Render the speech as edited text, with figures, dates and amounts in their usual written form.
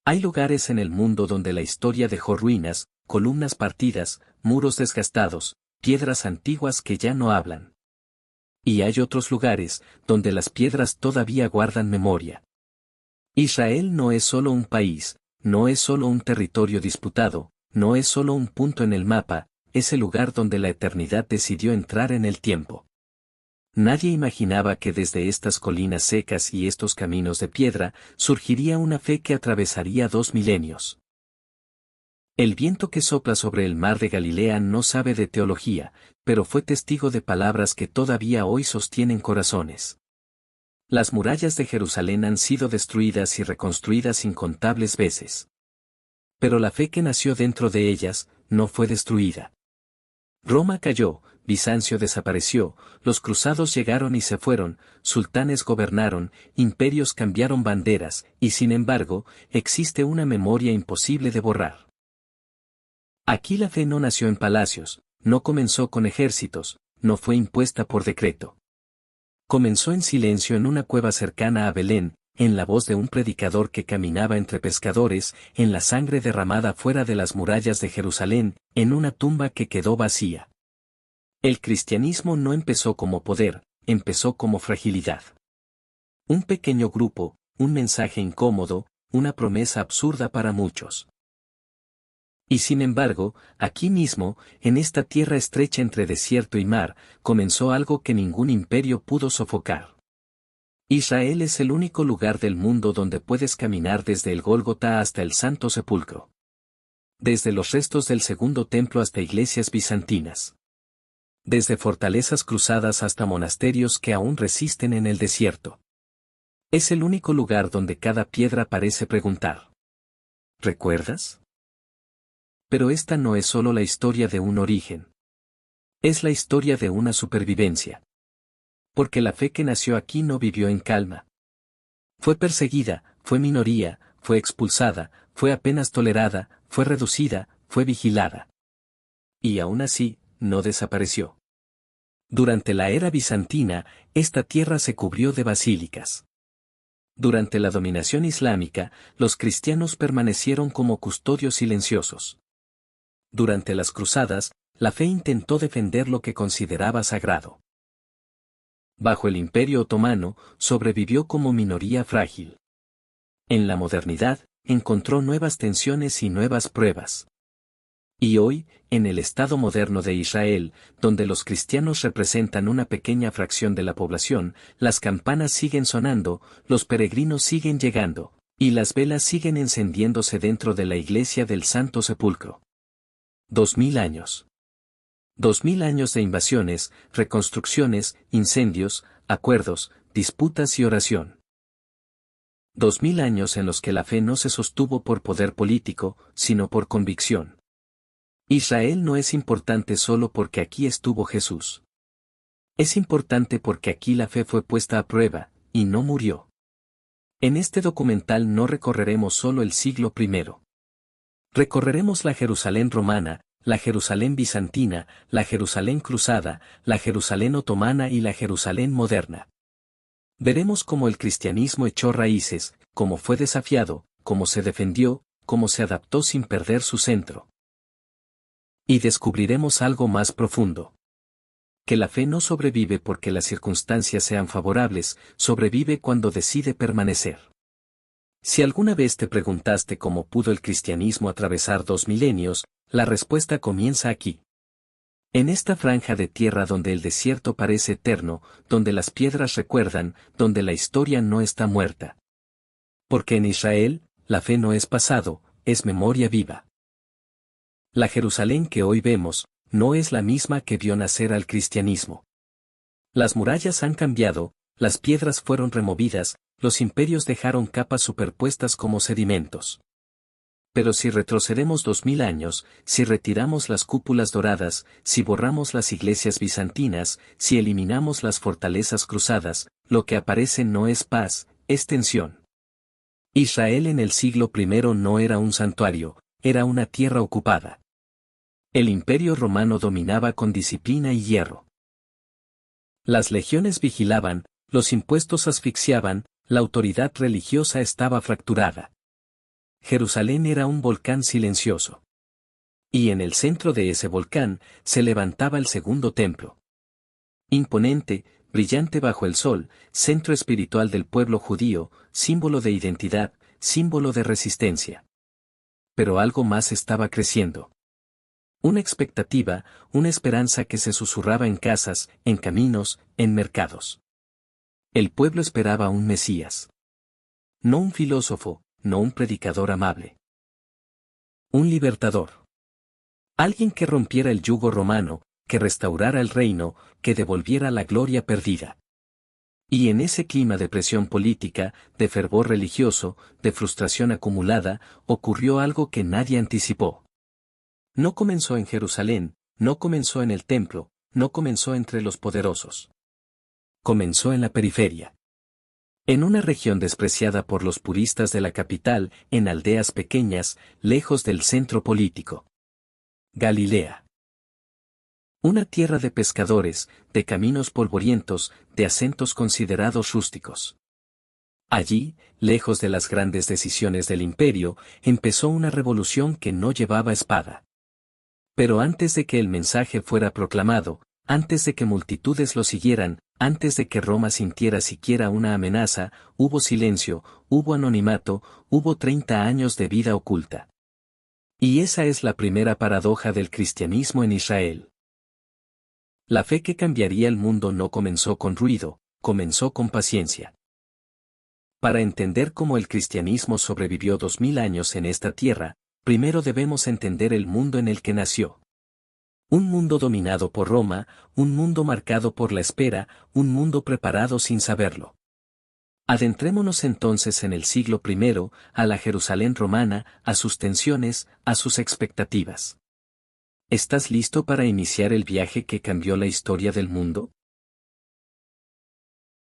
Hay lugares en el mundo donde la historia dejó ruinas, columnas partidas, muros desgastados, piedras antiguas que ya no hablan. Y hay otros lugares donde las piedras todavía guardan memoria. Israel no es solo un país, no es solo un territorio disputado, no es solo un punto en el mapa, es el lugar donde la eternidad decidió entrar en el tiempo. Nadie imaginaba que desde estas colinas secas y estos caminos de piedra surgiría una fe que atravesaría 2 milenios. El viento que sopla sobre el mar de Galilea no sabe de teología, pero fue testigo de palabras que todavía hoy sostienen corazones. Las murallas de Jerusalén han sido destruidas y reconstruidas incontables veces. Pero la fe que nació dentro de ellas no fue destruida. Roma cayó, Bizancio desapareció, los cruzados llegaron y se fueron, sultanes gobernaron, imperios cambiaron banderas, y sin embargo, existe una memoria imposible de borrar. Aquí la fe no nació en palacios, no comenzó con ejércitos, no fue impuesta por decreto. Comenzó en silencio en una cueva cercana a Belén, en la voz de un predicador que caminaba entre pescadores, en la sangre derramada fuera de las murallas de Jerusalén, en una tumba que quedó vacía. El cristianismo no empezó como poder, empezó como fragilidad. Un pequeño grupo, un mensaje incómodo, una promesa absurda para muchos. Y sin embargo, aquí mismo, en esta tierra estrecha entre desierto y mar, comenzó algo que ningún imperio pudo sofocar. Israel es el único lugar del mundo donde puedes caminar desde el Gólgota hasta el Santo Sepulcro. Desde los restos del segundo templo hasta iglesias bizantinas. Desde fortalezas cruzadas hasta monasterios que aún resisten en el desierto. Es el único lugar donde cada piedra parece preguntar. ¿Recuerdas? Pero esta no es solo la historia de un origen. Es la historia de una supervivencia. Porque la fe que nació aquí no vivió en calma. Fue perseguida, fue minoría, fue expulsada, fue apenas tolerada, fue reducida, fue vigilada. Y aún así, no desapareció. Durante la era bizantina, esta tierra se cubrió de basílicas. Durante la dominación islámica, los cristianos permanecieron como custodios silenciosos. Durante las cruzadas, la fe intentó defender lo que consideraba sagrado. Bajo el Imperio Otomano, sobrevivió como minoría frágil. En la modernidad, encontró nuevas tensiones y nuevas pruebas. Y hoy, en el Estado moderno de Israel, donde los cristianos representan una pequeña fracción de la población, las campanas siguen sonando, los peregrinos siguen llegando, y las velas siguen encendiéndose dentro de la iglesia del Santo Sepulcro. 2000 años. 2000 años de invasiones, reconstrucciones, incendios, acuerdos, disputas y oración. 2000 años en los que la fe no se sostuvo por poder político, sino por convicción. Israel no es importante solo porque aquí estuvo Jesús. Es importante porque aquí la fe fue puesta a prueba, y no murió. En este documental no recorreremos solo el siglo I. Recorreremos la Jerusalén romana, la Jerusalén bizantina, la Jerusalén cruzada, la Jerusalén otomana y la Jerusalén moderna. Veremos cómo el cristianismo echó raíces, cómo fue desafiado, cómo se defendió, cómo se adaptó sin perder su centro. Y descubriremos algo más profundo. Que la fe no sobrevive porque las circunstancias sean favorables, sobrevive cuando decide permanecer. Si alguna vez te preguntaste cómo pudo el cristianismo atravesar 2 milenios, la respuesta comienza aquí. En esta franja de tierra donde el desierto parece eterno, donde las piedras recuerdan, donde la historia no está muerta. Porque en Israel, la fe no es pasado, es memoria viva. La Jerusalén que hoy vemos, no es la misma que vio nacer al cristianismo. Las murallas han cambiado, las piedras fueron removidas, los imperios dejaron capas superpuestas como sedimentos. Pero si retrocedemos 2000 años, si retiramos las cúpulas doradas, si borramos las iglesias bizantinas, si eliminamos las fortalezas cruzadas, lo que aparece no es paz, es tensión. Israel en el siglo I no era un santuario, era una tierra ocupada. El imperio romano dominaba con disciplina y hierro. Las legiones vigilaban, los impuestos asfixiaban, la autoridad religiosa estaba fracturada. Jerusalén era un volcán silencioso. Y en el centro de ese volcán se levantaba el segundo templo. Imponente, brillante bajo el sol, centro espiritual del pueblo judío, símbolo de identidad, símbolo de resistencia. Pero algo más estaba creciendo. Una expectativa, una esperanza que se susurraba en casas, en caminos, en mercados. El pueblo esperaba un Mesías. No un filósofo, no un predicador amable. Un libertador. Alguien que rompiera el yugo romano, que restaurara el reino, que devolviera la gloria perdida. Y en ese clima de presión política, de fervor religioso, de frustración acumulada, ocurrió algo que nadie anticipó. No comenzó en Jerusalén, no comenzó en el templo, no comenzó entre los poderosos. Comenzó en la periferia. En una región despreciada por los puristas de la capital, en aldeas pequeñas, lejos del centro político. Galilea. Una tierra de pescadores, de caminos polvorientos, de acentos considerados rústicos. Allí, lejos de las grandes decisiones del imperio, empezó una revolución que no llevaba espada. Pero antes de que el mensaje fuera proclamado, antes de que multitudes lo siguieran, antes de que Roma sintiera siquiera una amenaza, hubo silencio, hubo anonimato, hubo 30 años de vida oculta. Y esa es la primera paradoja del cristianismo en Israel. La fe que cambiaría el mundo no comenzó con ruido, comenzó con paciencia. Para entender cómo el cristianismo sobrevivió 2000 años en esta tierra, primero debemos entender el mundo en el que nació. Un mundo dominado por Roma, un mundo marcado por la espera, un mundo preparado sin saberlo. Adentrémonos entonces en el siglo I, a la Jerusalén romana, a sus tensiones, a sus expectativas. ¿Estás listo para iniciar el viaje que cambió la historia del mundo?